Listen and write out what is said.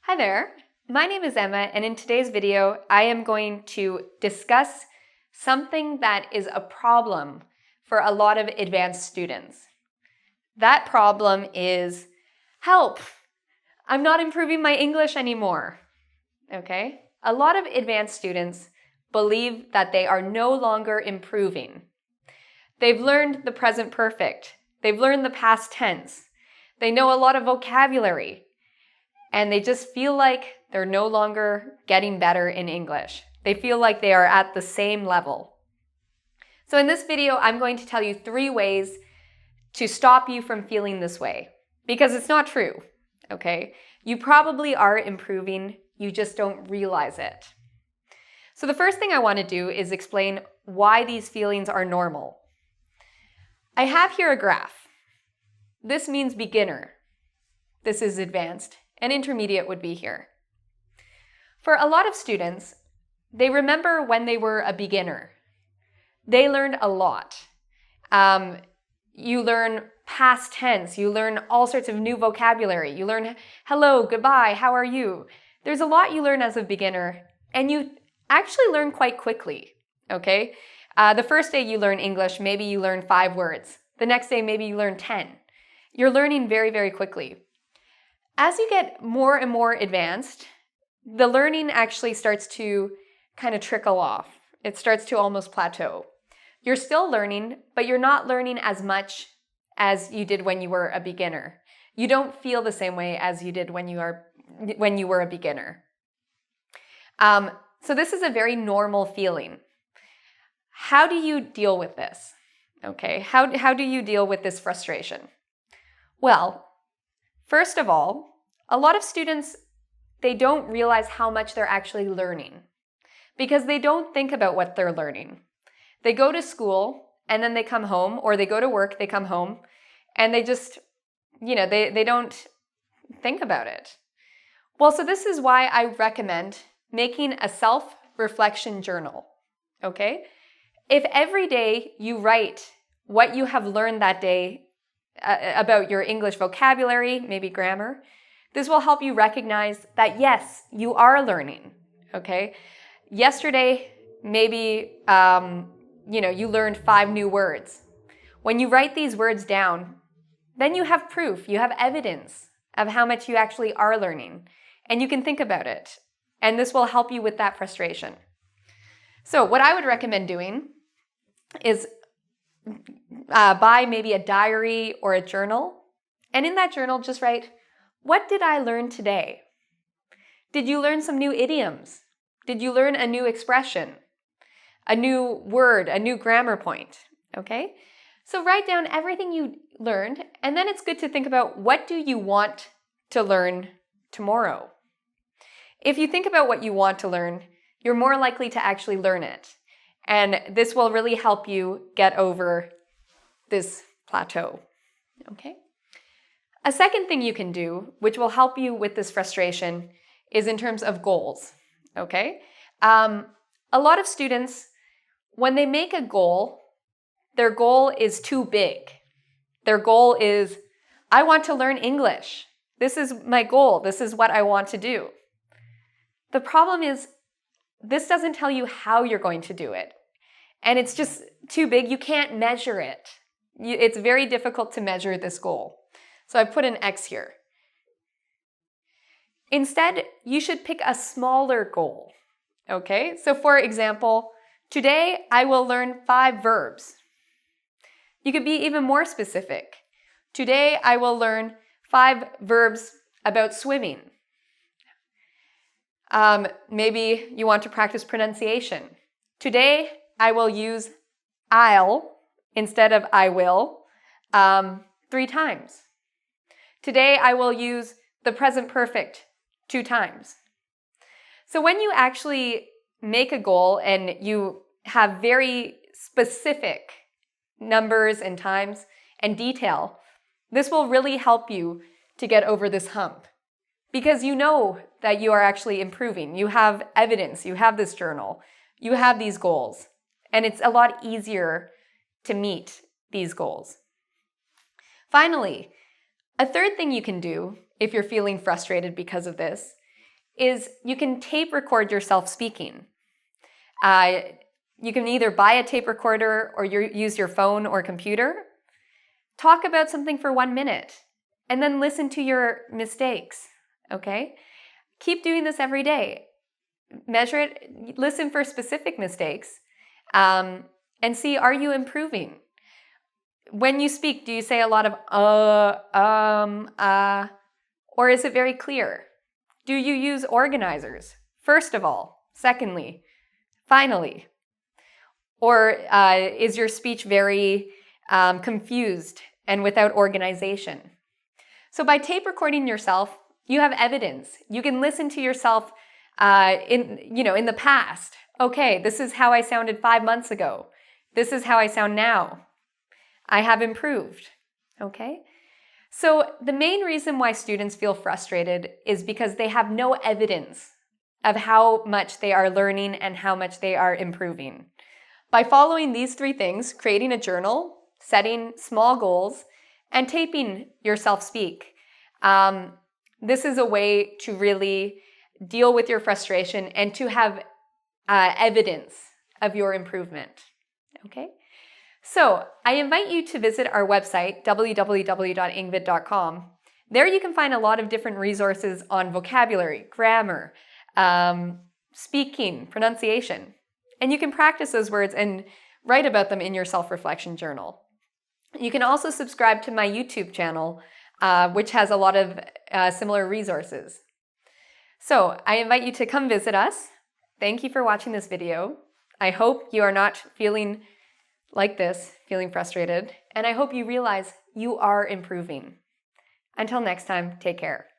Hi there, my name is Emma, and in today's video, I am going to discuss something that is a problem for a lot of advanced students. That problem is, help! I'm not improving my English anymore. Okay? A lot of advanced students believe that they are no longer improving. They've learned the present perfect. They've learned the past tense. They know a lot of vocabulary. And they just feel like they're no longer getting better in English. They feel like they are at the same level. So in this video, I'm going to tell you 3 ways to stop you from feeling this way. Because it's not true, okay? You probably are improving, you just don't realize it. So the first thing I want to do is explain why these feelings are normal. I have here a graph. This means beginner. This is advanced. And intermediate would be here. For a lot of students, they remember when they were a beginner. They learned a lot. You learn past tense, you learn all sorts of new vocabulary, you learn hello, goodbye, how are you? There's a lot you learn as a beginner, and you actually learn quite quickly, okay? The first day you learn English, maybe you learn 5 words. The next day, maybe you learn 10. You're learning very, very quickly. As you get more and more advanced, the learning actually starts to kind of trickle off. It starts to almost plateau. You're still learning, but you're not learning as much as you did when you were a beginner. You don't feel the same way as you did when you were a beginner. So this is a very normal feeling. How do you deal with this? Okay, how do you deal with this frustration? Well, first of all, a lot of students, they don't realize how much they're actually learning because they don't think about what they're learning. They go to school and then they come home, or they go to work, they come home, and they just, they don't think about it. Well, so this is why I recommend making a self-reflection journal, okay? If every day you write what you have learned that day about your English vocabulary, maybe grammar, this will help you recognize that yes, you are learning, okay? Yesterday, maybe, you learned 5 new words. When you write these words down, then you have proof, you have evidence of how much you actually are learning, and you can think about it, and this will help you with that frustration. So what I would recommend doing is buy maybe a diary or a journal, and in that journal just write, what did I learn today? Did you learn some new idioms? Did you learn a new expression? A new word, a new grammar point, okay? So write down everything you learned, and then it's good to think about what do you want to learn tomorrow? If you think about what you want to learn, you're more likely to actually learn it. And this will really help you get over this plateau, okay? A second thing you can do, which will help you with this frustration, is in terms of goals, okay? A lot of students, when they make a goal, their goal is too big. Their goal is, I want to learn English. This is my goal. This is what I want to do. The problem is, this doesn't tell you how you're going to do it. And it's just too big. You can't measure it. It's very difficult to measure this goal. So I put an X here. Instead, you should pick a smaller goal. Okay? So for example, today I will learn 5 verbs. You could be even more specific. Today I will learn 5 verbs about swimming. Maybe you want to practice pronunciation. Today I will use I'll instead of I will 3 times. Today I will use the present perfect 2 times. So when you actually make a goal and you have very specific numbers and times and detail, this will really help you to get over this hump because you know that you are actually improving. You have evidence, you have this journal, you have these goals, and it's a lot easier to meet these goals. Finally, a third thing you can do if you're feeling frustrated because of this is you can tape record yourself speaking. You can either buy a tape recorder or use your phone or computer. Talk about something for 1 minute and then listen to your mistakes, okay? Keep doing this every day. Measure it, listen for specific mistakes, and see, are you improving? When you speak, do you say a lot of or is it very clear? Do you use organizers? First of all, secondly, finally. Or is your speech very confused and without organization? So by tape recording yourself, you have evidence. You can listen to yourself in the past. Okay, this is how I sounded 5 months ago. This is how I sound now. I have improved. Okay? So the main reason why students feel frustrated is because they have no evidence of how much they are learning and how much they are improving. By following these 3 things, creating a journal, setting small goals, and taping yourself speak, this is a way to really deal with your frustration and to have evidence of your improvement. Okay? So I invite you to visit our website, www.engvid.com. There you can find a lot of different resources on vocabulary, grammar, speaking, pronunciation. And you can practice those words and write about them in your self-reflection journal. You can also subscribe to my YouTube channel, which has a lot of similar resources. So I invite you to come visit us. Thank you for watching this video. I hope you are not feeling like this, feeling frustrated, and I hope you realize you are improving. Until next time, take care.